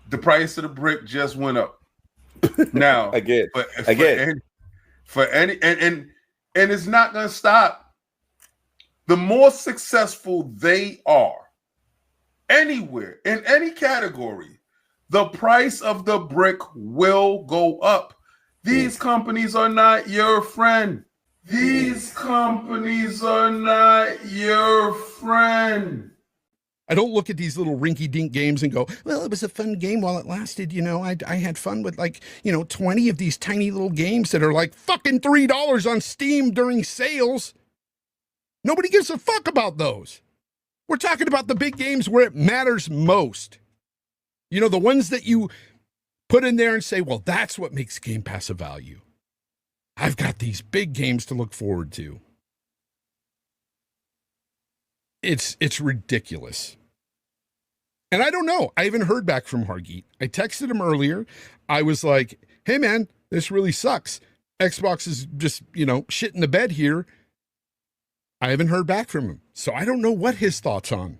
The price of the brick just went up. Now, again, for any and it's not going to stop. The more successful they are, anywhere in any category, the price of the brick will go up. These companies are not your friend. These companies are not your friend. I don't look at these little rinky-dink games and go, well, it was a fun game while it lasted. You know, I had fun with 20 of these tiny little games that are like fucking $3 on Steam during sales. Nobody gives a fuck about those. We're talking about the big games where it matters most. You know, the ones that you put in there and say, well, that's what makes Game Pass a value. I've got these big games to look forward to. It's ridiculous. And I don't know. I haven't heard back from Hargeet. I texted him earlier. I was like, hey, man, this really sucks. Xbox is just, shit in the bed here. I haven't heard back from him. So I don't know what his thoughts on.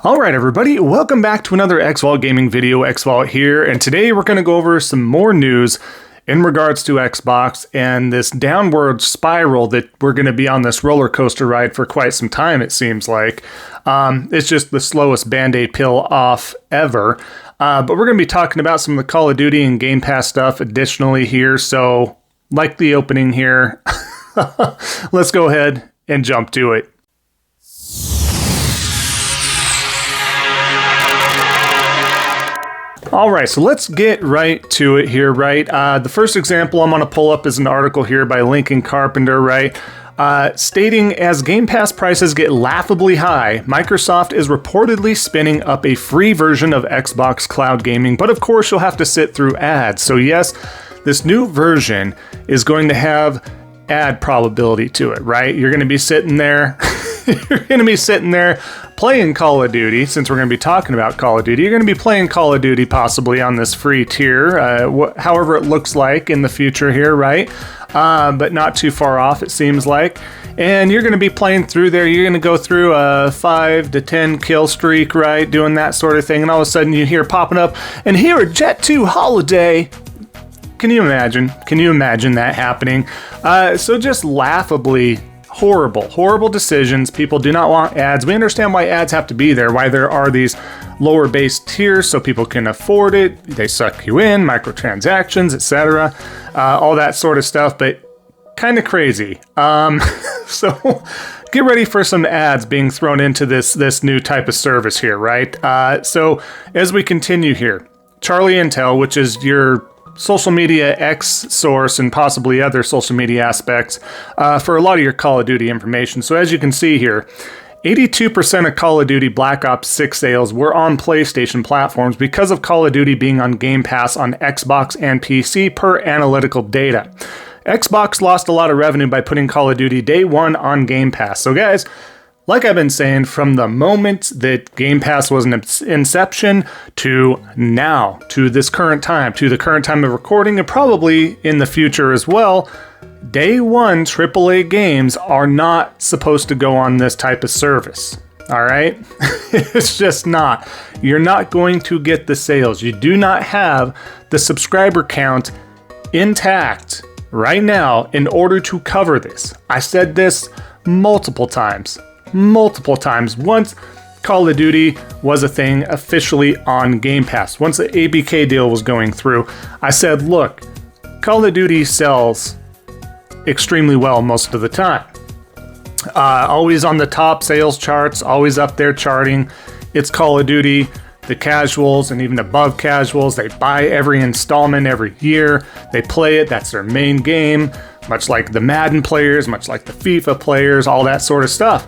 All right, everybody. Welcome back to another Xvault gaming video. Xvault here. And today we're going to go over some more news in regards to Xbox and this downward spiral that we're going to be on this roller coaster ride for quite some time, it seems like. It's just the slowest Band-Aid pill off ever. But we're going to be talking about some of the Call of Duty and Game Pass stuff additionally here. So, like the opening here, let's go ahead and jump to it. All right, so let's get right to it here, right? The first example I'm going to pull up is an article here by Lincoln Carpenter, right? Stating, as Game Pass prices get laughably high, Microsoft is reportedly spinning up a free version of Xbox Cloud Gaming, but of course you'll have to sit through ads. So yes, this new version is going to have ad probability to it, right? You're going to be sitting there, playing Call of Duty, since we're going to be talking about Call of Duty. You're going to be playing Call of Duty possibly on this free tier, however it looks like in the future here, right? But not too far off, it seems like. And you're going to be playing through there. You're going to go through a 5 to 10 kill streak, right? Doing that sort of thing. And all of a sudden you hear popping up, and here at Jet 2 Holiday. Can you imagine? Can you imagine that happening? So just laughably horrible decisions. People do not want ads. We understand why ads have to be there, why there are these lower base tiers so people can afford it. They suck you in, microtransactions, etc. All that sort of stuff, but kind of crazy. So get ready for some ads being thrown into this new type of service here, right? So as we continue here, Charlie Intel, which is your social media X source and possibly other social media aspects for a lot of your Call of Duty information. So as you can see here, 82% of Call of Duty Black Ops 6 sales were on PlayStation platforms because of Call of Duty being on Game Pass on Xbox and PC per analytical data. Xbox lost a lot of revenue by putting Call of Duty Day 1 on Game Pass. So guys, like I've been saying, from the moment that Game Pass was an inception to now, to this current time, to the current time of recording, and probably in the future as well, Day 1 AAA games are not supposed to go on this type of service. All right? It's just not. You're not going to get the sales. You do not have the subscriber count intact right now in order to cover this. I said this multiple times. Once Call of Duty was a thing officially on Game Pass, once the ABK deal was going through, I said, look, Call of Duty sells extremely well most of the time. Always on the top sales charts, always up there charting. It's Call of Duty. The casuals and even above casuals, they buy every installment every year. They play it. That's their main game, much like the Madden players, much like the FIFA players, all that sort of stuff.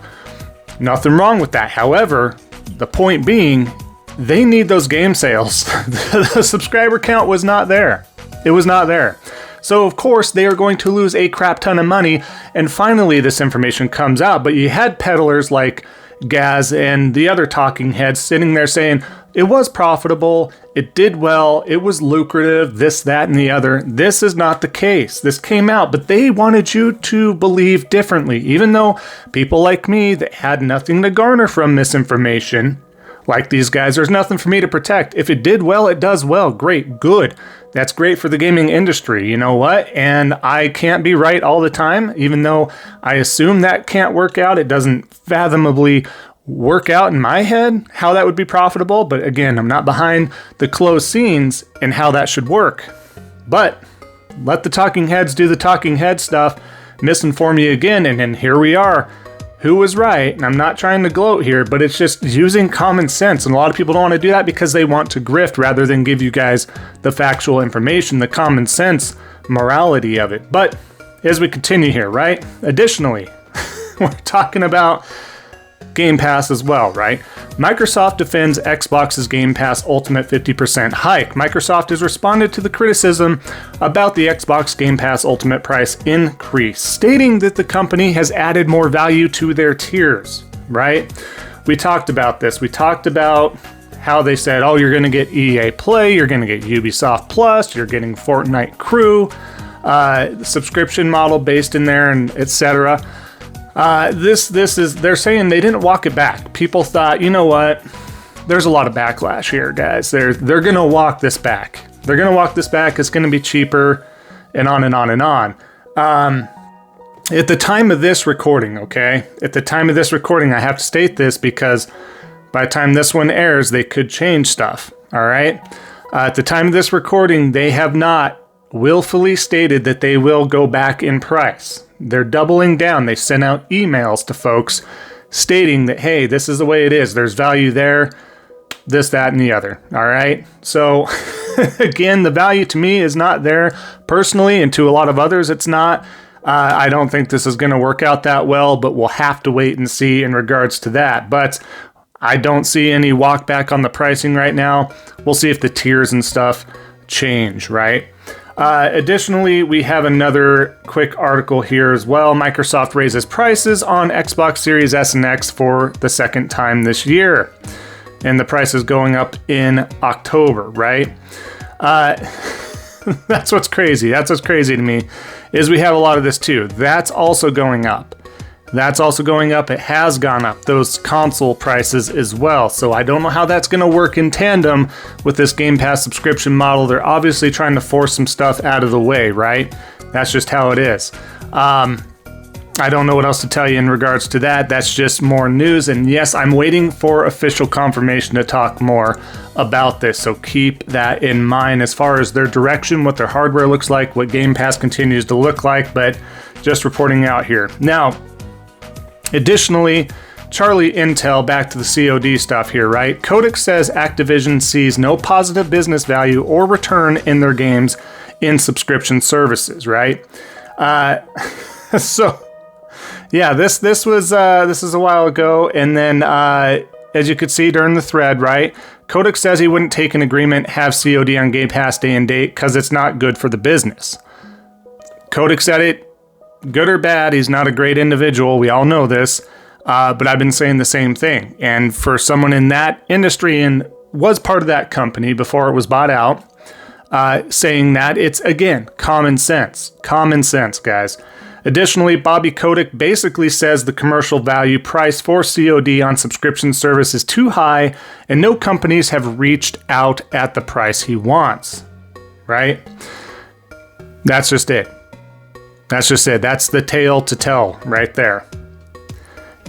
Nothing wrong with that. However, the point being, they need those game sales. The subscriber count was not there. It was not there. So, of course, they are going to lose a crap ton of money. And finally, this information comes out. But you had peddlers like Gaz and the other talking heads sitting there saying, it was profitable, it did well, it was lucrative, this, that, and the other. This is not the case. This came out, but they wanted you to believe differently. Even though people like me that had nothing to garner from this information Like these guys, there's nothing for me to protect. If it did well, it does well. Great, good. That's great for the gaming industry. You know what? And I can't be right all the time, even though I assume that can't work out. It doesn't fathomably work out in my head how that would be profitable. But again, I'm not behind the closed scenes and how that should work. But let the talking heads do the talking head stuff, misinform you again, and then here we are. Who was right? And I'm not trying to gloat here, but it's just using common sense. And a lot of people don't want to do that because they want to grift rather than give you guys the factual information, the common sense morality of it. But as we continue here, right? Additionally, we're talking about Game Pass as well, right? Microsoft defends Xbox's Game Pass Ultimate 50% hike. Microsoft has responded to the criticism about the Xbox Game Pass Ultimate price increase, stating that the company has added more value to their tiers, right? We talked about this. We talked about how they said, oh, you're going to get EA Play, you're going to get Ubisoft Plus, you're getting Fortnite Crew, subscription model based in there, and etc. They're saying they didn't walk it back. People thought, you know what? There's a lot of backlash here, guys. They're going to walk this back. They're going to walk this back. It's going to be cheaper and on and on and on. At the time of this recording, okay? At the time of this recording, I have to state this because by the time this one airs, they could change stuff, all right? At the time of this recording, they have not willfully stated that they will go back in price. They're doubling down. They sent out emails to folks stating that, hey, this is the way it is. There's value there, this, that, and the other. All right. So again, the value to me is not there personally, and to a lot of others, it's not. I don't think this is going to work out that well, but we'll have to wait and see in regards to that. But I don't see any walk back on the pricing right now. We'll see if the tiers and stuff change, right? Additionally, we have another quick article here as well. Microsoft raises prices on Xbox Series S and X for the second time this year. And the price is going up in October, right? That's what's crazy. That's what's crazy to me, is we have a lot of this too. That's also going up. That's also going up. It has gone up, those console prices as well. So I don't know how that's going to work in tandem with this Game Pass subscription model. They're obviously trying to force some stuff out of the way, right? That's just how it is. I don't know what else to tell you in regards to that. That's just more news. And yes, I'm waiting for official confirmation to talk more about this. So keep that in mind as far as their direction, what their hardware looks like, what Game Pass continues to look like, but just reporting out here. Now, additionally, Charlie Intel, back to the COD stuff here, right? Codex says Activision sees no positive business value or return in their games in subscription services, right? So, yeah, this is a while ago, and then as you could see during the thread, right? Codex says he wouldn't take an agreement, have COD on Game Pass day and date because it's not good for the business. Codex said it. Good or bad, he's not a great individual. We all know this, but I've been saying the same thing. And for someone in that industry and was part of that company before it was bought out, saying that, it's, again, common sense. Common sense, guys. Additionally, Bobby Kotick basically says the commercial value price for COD on subscription service is too high and no companies have reached out at the price he wants. Right? That's just it. That's just it. That's the tale to tell right there.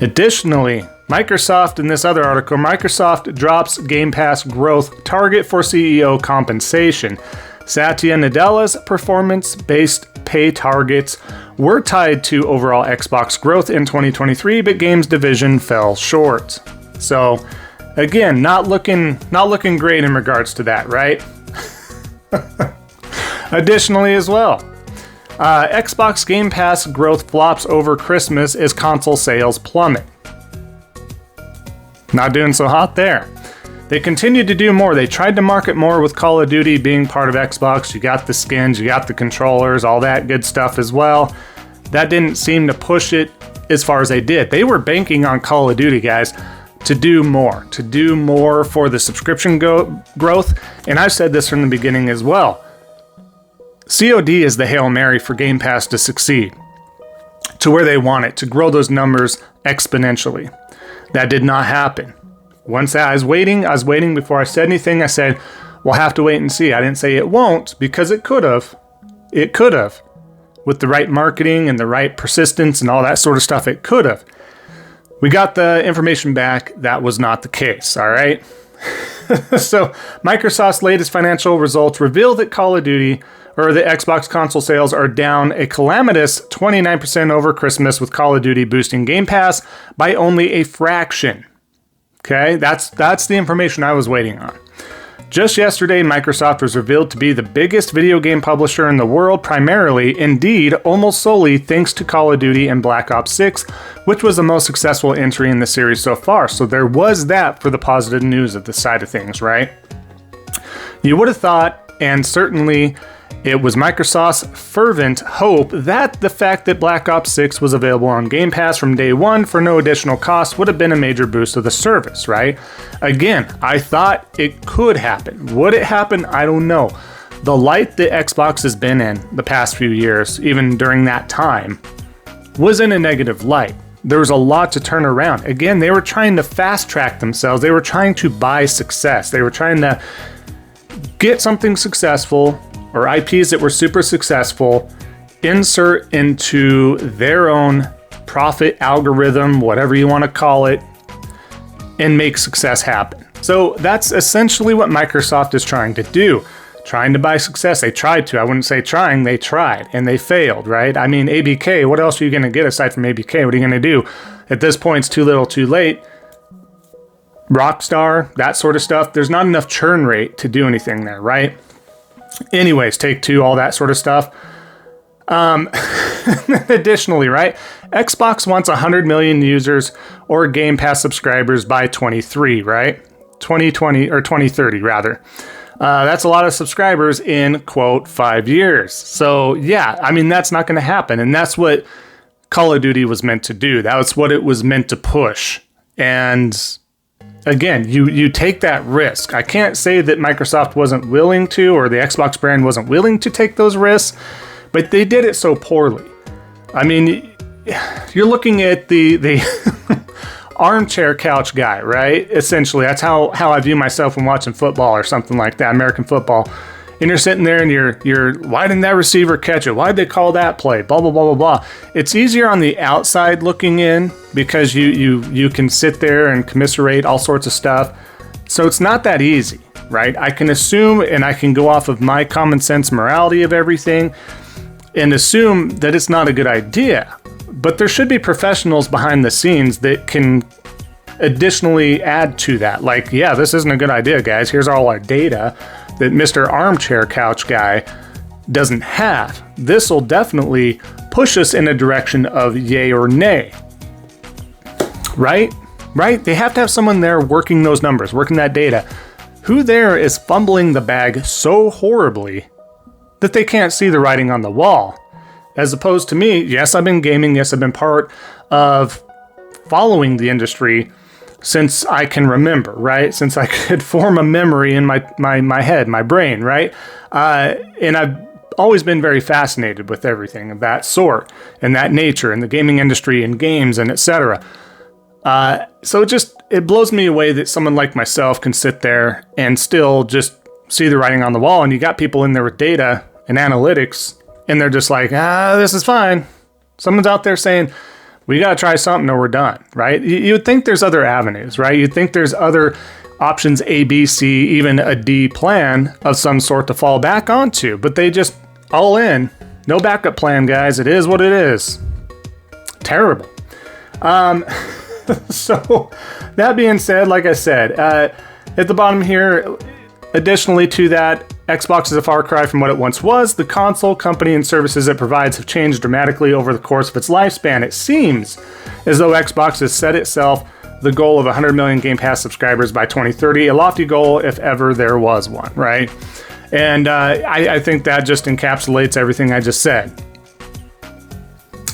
Additionally, Microsoft, in this other article, Microsoft drops Game Pass growth target for CEO compensation. Satya Nadella's performance-based pay targets were tied to overall Xbox growth in 2023, but games division fell short. So, again, not looking great in regards to that, right? Additionally as well, Xbox Game Pass growth flops over Christmas as console sales plummet. Not doing so hot there. They continued to do more. They tried to market more with Call of Duty being part of Xbox. You got the skins, you got the controllers, all that good stuff as well. That didn't seem to push it as far as they did. They were banking on Call of Duty, guys, to do more for the subscription growth. And I've said this from the beginning as well. COD is the Hail Mary for Game Pass to succeed to where they want it, to grow those numbers exponentially. That did not happen. Once I was waiting before I said anything. I said, we'll have to wait and see. I didn't say it won't, because it could have. It could have. With the right marketing and the right persistence and all that sort of stuff, it could have. We got the information back. That was not the case, all right? So Microsoft's latest financial results reveal that Call of Duty, or the Xbox console sales, are down a calamitous 29% over Christmas, with Call of Duty boosting Game Pass by only a fraction. Okay, that's the information I was waiting on. Just yesterday, Microsoft was revealed to be the biggest video game publisher in the world, primarily, indeed, almost solely, thanks to Call of Duty and Black Ops 6, which was the most successful entry in the series so far. So there was that for the positive news of this side of things, right? You would have thought, and certainly it was Microsoft's fervent hope, that the fact that Black Ops 6 was available on Game Pass from day one for no additional cost would have been a major boost of the service, right? Again, I thought it could happen. Would it happen? I don't know. The light that Xbox has been in the past few years, even during that time, was in a negative light. There was a lot to turn around. Again, they were trying to fast track themselves. They were trying to buy success. They were trying to get something successful, or IPs that were super successful, insert into their own profit algorithm, whatever you want to call it, and make success happen. So that's essentially what Microsoft is trying to do. Trying to buy success. They tried to. I wouldn't say trying. They tried, and they failed, right? I mean, ABK, what else are you going to get aside from ABK? What are you going to do? At this point, it's too little too late. Rockstar, that sort of stuff. There's not enough churn rate to do anything there, right? Anyways, Take-Two, all that sort of stuff. Additionally, right, Xbox wants 100 million users or Game Pass subscribers by 2023, right? 2020 or 2030 rather. That's a lot of subscribers in, quote, 5 years. So yeah, I mean, that's not going to happen. And that's what Call of Duty was meant to do. That was what it was meant to push. And again, you take that risk. I can't say that Microsoft wasn't willing to, or the Xbox brand wasn't willing to take those risks, but they did it so poorly. I mean, you're looking at the armchair couch guy, right? Essentially, that's how I view myself when watching football or something like that, American football. And you're sitting there and you're why didn't that receiver catch it? Why'd they call that play? Blah, blah, blah, blah, blah. It's easier on the outside looking in because you can sit there and commiserate all sorts of stuff. So it's not that easy, right? I can assume, and I can go off of my common sense morality of everything and assume that it's not a good idea. But there should be professionals behind the scenes that can additionally add to that. Like, yeah, this isn't a good idea, guys. Here's all our data that Mr. Armchair Couch guy doesn't have. This will definitely push us in a direction of yay or nay. Right? Right? They have to have someone there working those numbers, working that data. Who there is fumbling the bag so horribly that they can't see the writing on the wall? As opposed to me, yes, I've been gaming, yes, I've been part of following the industry since I can remember, right? Since I could form a memory in my head, my brain, right? And I've always been very fascinated with everything of that sort and that nature and the gaming industry and games and etc. So it blows me away that someone like myself can sit there and still just see the writing on the wall, and you got people in there with data and analytics, and they're just like, this is fine. Someone's out there saying, we got to try something or we're done, right? You would think there's other avenues, right? You'd think there's other options, A, B, C, even a D plan of some sort to fall back onto, but they just all in. No backup plan, guys. It is what it is. Terrible. So that being said, like I said, at the bottom here, additionally to that, Xbox is a far cry from what it once was. The console, company, and services it provides have changed dramatically over the course of its lifespan. It seems as though Xbox has set itself the goal of 100 million Game Pass subscribers by 2030, a lofty goal if ever there was one, right? And I think that just encapsulates everything I just said.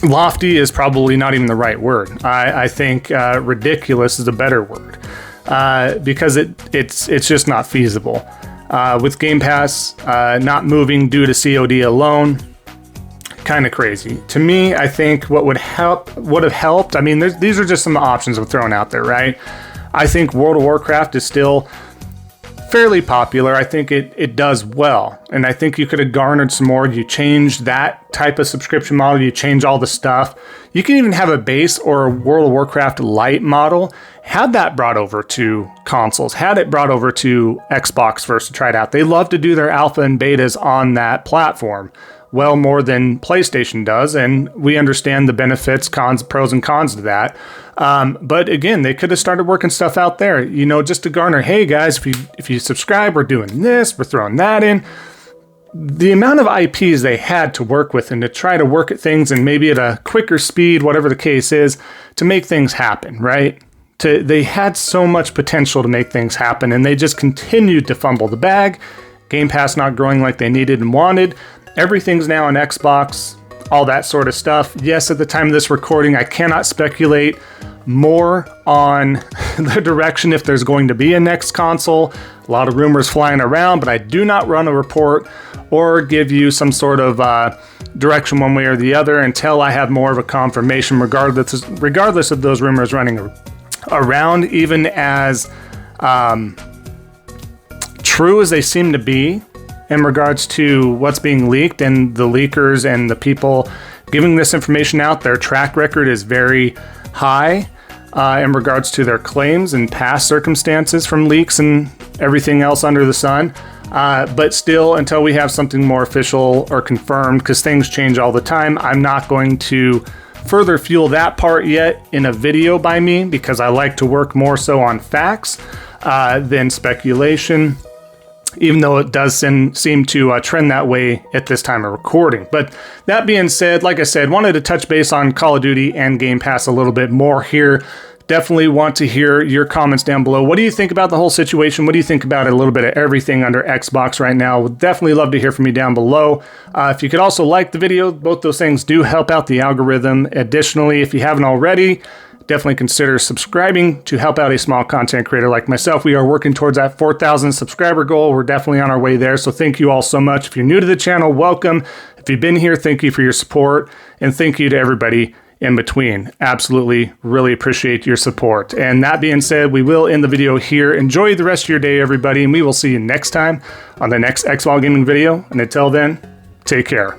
Lofty is probably not even the right word. I think ridiculous is a better word because it's just not feasible. With Game Pass not moving due to COD alone, kind of crazy. To me, I think what would have helped, I mean, these are just some options I'm throwing out there, right? I think World of Warcraft is still fairly popular. I think it does well. And I think you could have garnered some more. You changed that type of subscription model. You change all the stuff. You can even have a base or a World of Warcraft Lite model. Had that brought over to consoles. Had it brought over to Xbox first to try it out. They love to do their alpha and betas on that platform. Well more than PlayStation does, and we understand the benefits, pros and cons to that. But again, they could have started working stuff out there, you know, just to garner, hey guys, if you subscribe, we're doing this, we're throwing that in. The amount of IPs they had to work with and to try to work at things and maybe at a quicker speed, whatever the case is, to make things happen, right? They had so much potential to make things happen, and they just continued to fumble the bag. Game Pass not growing like they needed and wanted. Everything's now on Xbox, all that sort of stuff. Yes, at the time of this recording, I cannot speculate more on the direction if there's going to be a next console. A lot of rumors flying around, but I do not run a report or give you some sort of direction one way or the other until I have more of a confirmation, regardless of those rumors running around, even as true as they seem to be in regards to what's being leaked and the leakers and the people giving this information out. Their track record is very high in regards to their claims and past circumstances from leaks and everything else under the sun. But still, until we have something more official or confirmed, because things change all the time, I'm not going to further fuel that part yet in a video by me, because I like to work more so on facts than speculation, even though it does seem to trend that way at this time of recording. But that being said, like I said, wanted to touch base on Call of Duty and Game Pass a little bit more here. Definitely want to hear your comments down below. What do you think about the whole situation? What do you think about a little bit of everything under Xbox right now? Would definitely love to hear from you down below. If you could also like the video, both those things do help out the algorithm. Additionally, if you haven't already, definitely consider subscribing to help out a small content creator like myself. We are working towards that 4,000 subscriber goal. We're definitely on our way there. So thank you all so much. If you're new to the channel, welcome. If you've been here, thank you for your support. And thank you to everybody in between. Absolutely, really appreciate your support. And that being said, we will end the video here. Enjoy the rest of your day, everybody. And we will see you next time on the next Xvault Gaming video. And until then, take care.